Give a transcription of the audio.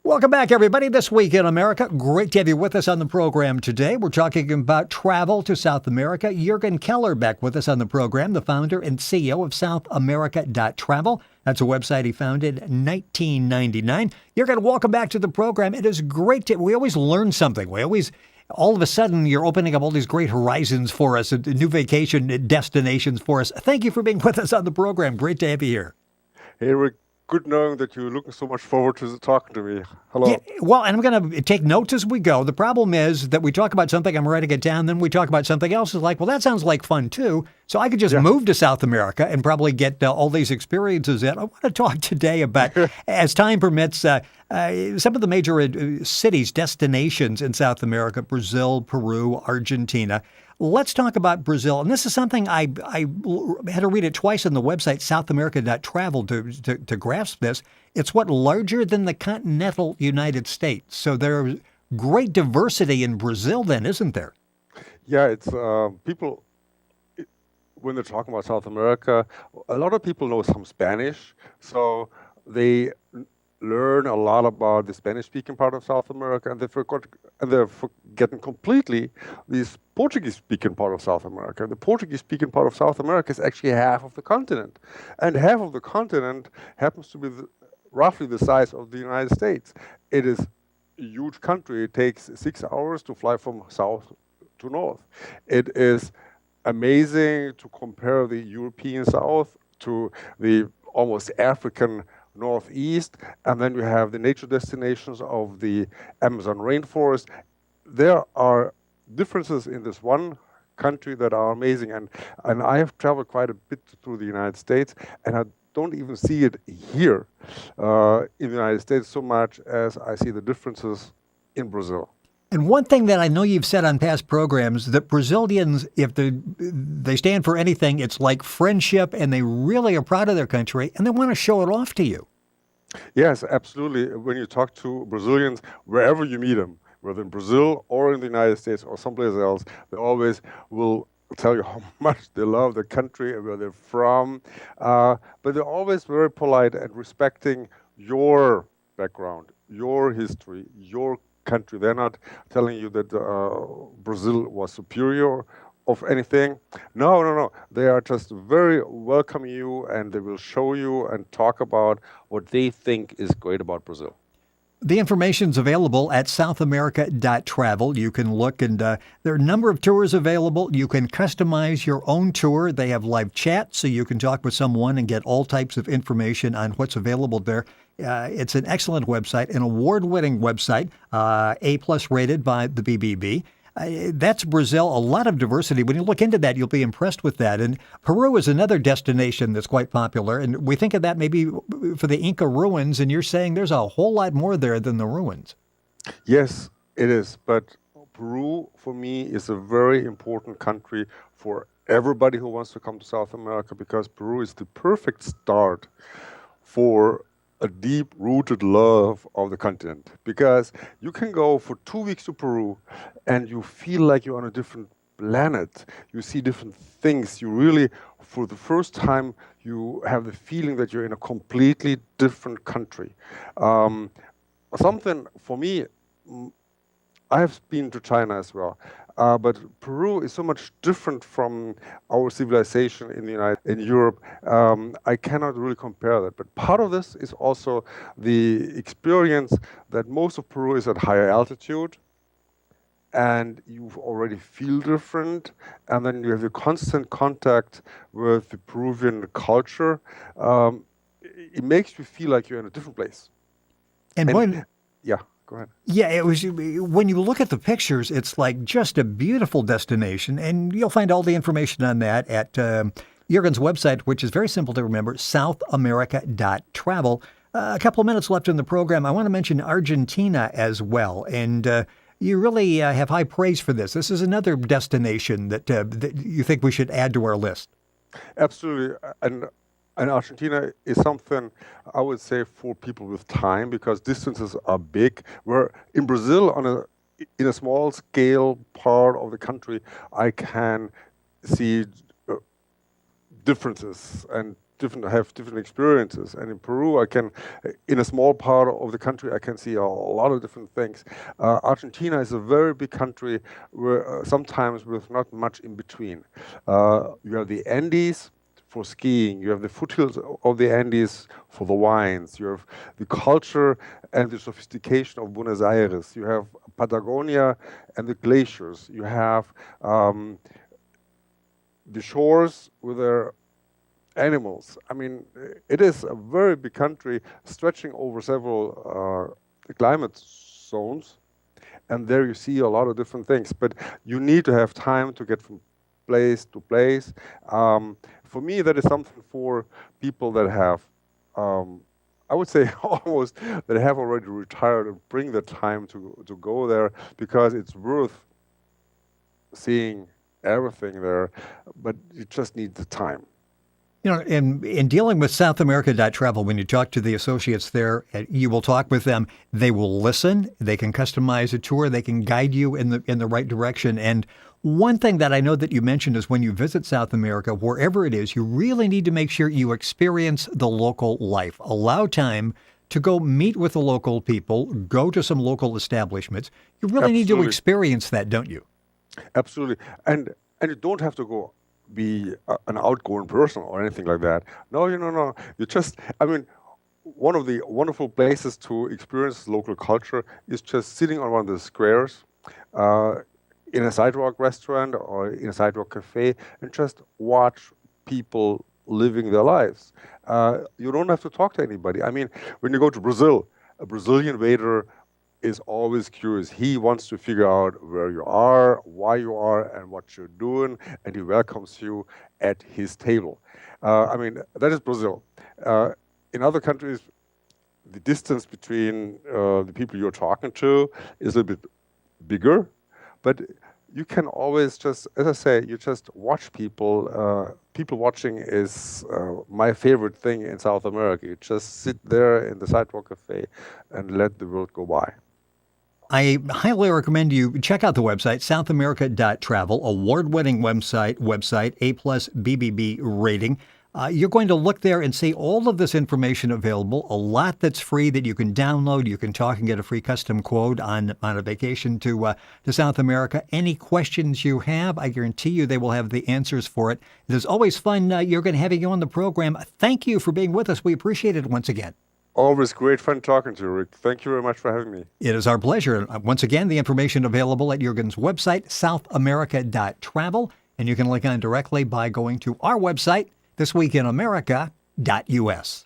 Welcome back, everybody. This Week in America. Great to have you with us on the program today. We're talking about travel to South America. Juergen Keller back with us on the program, the founder and CEO of SouthAmerica.travel. That's a website he founded in 1999. Juergen, welcome back to the program. It is great we always learn something. All of a sudden, you're opening up all these great horizons for us, new vacation destinations for us. Thank you for being with us on the program. Great to have you here. Hey, Rick. Good knowing that you're looking so much forward to talking to me. Hello. Yeah, well, and I'm going to take notes as we go. The problem is that we talk about something, I'm writing it down, then we talk about something else. It's like, well, that sounds like fun too. So I could just move to South America and probably get all these experiences in. I want to talk today about, as time permits, some of the major cities, destinations in South America: Brazil, Peru, Argentina. Let's talk about Brazil. And this is something I had to read it twice on the website, SouthAmerica.travel, to grasp this. It's larger than the continental United States. So there's great diversity in Brazil then, isn't there? Yeah, it's people, when they're talking about South America, a lot of people know some Spanish. So they learn a lot about the Spanish-speaking part of South America, and they're forgetting completely this Portuguese-speaking part of South America. The Portuguese-speaking part of South America is actually half of the continent, and half of the continent happens to be roughly the size of the United States. It is a huge country. It takes 6 hours to fly from south to north. It is amazing to compare the European South to the almost African Northeast, and then you have the nature destinations of the Amazon rainforest. There are differences in this one country that are amazing, and I have traveled quite a bit through the United States, and I don't even see it here in the United States so much as I see the differences in Brazil. And one thing that I know you've said on past programs, that Brazilians, if they stand for anything, it's like friendship, and they really are proud of their country, and they want to show it off to you. Yes, absolutely. When you talk to Brazilians, wherever you meet them, whether in Brazil or in the United States or someplace else, they always will tell you how much they love the country and where they're from. But they're always very polite and respecting your background, your history, your country. They're not telling you that Brazil was superior of anything. No. They are just very welcoming you, and they will show you and talk about what they think is great about Brazil. The information's available at SouthAmerica.travel. You can look, and there are a number of tours available. You can customize your own tour. They have live chat, so you can talk with someone and get all types of information on what's available there. It's an excellent website, an award-winning website, A+ rated by the BBB. That's Brazil, a lot of diversity. When you look into that, you'll be impressed with that. And Peru is another destination that's quite popular. And we think of that maybe for the Inca ruins, and you're saying there's a whole lot more there than the ruins. Yes, it is. But Peru, for me, is a very important country for everybody who wants to come to South America, because Peru is the perfect start for a deep-rooted love of the continent, because you can go for 2 weeks to Peru and you feel like you're on a different planet. You see different things. You really, for the first time, you have the feeling that you're in a completely different country. Something for me, I have been to China as well, but Peru is so much different from our civilization in Europe. I cannot really compare that. But part of this is also the experience that most of Peru is at higher altitude, and you already feel different, and then you have a constant contact with the Peruvian culture. It makes you feel like you're in a different place. Yeah. Go ahead. Yeah, it was. When you look at the pictures, it's like just a beautiful destination, and you'll find all the information on that at Juergen's website, which is very simple to remember, SouthAmerica.travel. A couple of minutes left in the program. I want to mention Argentina as well, and you really have high praise for this. This is another destination that you think we should add to our list. Absolutely, and Argentina is something I would say for people with time, because distances are big. Where in Brazil, in a small scale part of the country, I can see differences and different experiences. And in Peru, in a small part of the country, I can see a lot of different things. Argentina is a very big country where sometimes with not much in between. You have the Andes for skiing, you have the foothills of the Andes for the wines, you have the culture and the sophistication of Buenos Aires, you have Patagonia and the glaciers, you have the shores with their animals. I mean, it is a very big country stretching over several climate zones, and there you see a lot of different things. But you need to have time to get from place to place. For me, that is something for people that have, I would say almost, that have already retired and bring the time to go there, because it's worth seeing everything there, but you just need the time. You know, in dealing with SouthAmerica.travel, when you talk to the associates there, you will talk with them. They will listen. They can customize a tour. They can guide you in the right direction. And one thing that I know that you mentioned is when you visit South America, wherever it is, you really need to make sure you experience the local life. Allow time to go meet with the local people, go to some local establishments. You really need to experience that, don't you? Absolutely. And you don't have to go be an outgoing person or anything like that. No. You just, I mean, one of the wonderful places to experience local culture is just sitting on one of the squares in a sidewalk restaurant or in a sidewalk cafe and just watch people living their lives. You don't have to talk to anybody. I mean, when you go to Brazil, a Brazilian waiter is always curious. He wants to figure out where you are, why you are, and what you're doing, and he welcomes you at his table. I mean, that is Brazil. In other countries, the distance between the people you're talking to is a bit bigger, but you can always just, as I say, you just watch people. People watching is my favorite thing in South America. You just sit there in the sidewalk cafe and let the world go by. I highly recommend you check out the website, SouthAmerica.travel, award-winning website, A+ BBB rating. You're going to look there and see all of this information available, a lot that's free that you can download. You can talk and get a free custom quote on a vacation to South America. Any questions you have, I guarantee you they will have the answers for it. It is always fun, Juergen, having you on the program. Thank you for being with us. We appreciate it once again. Always great fun talking to you, Rick. Thank you very much for having me. It is our pleasure. Once again, the information available at Juergen's website, SouthAmerica.travel, and you can link on directly by going to our website, thisweekinamerica.us.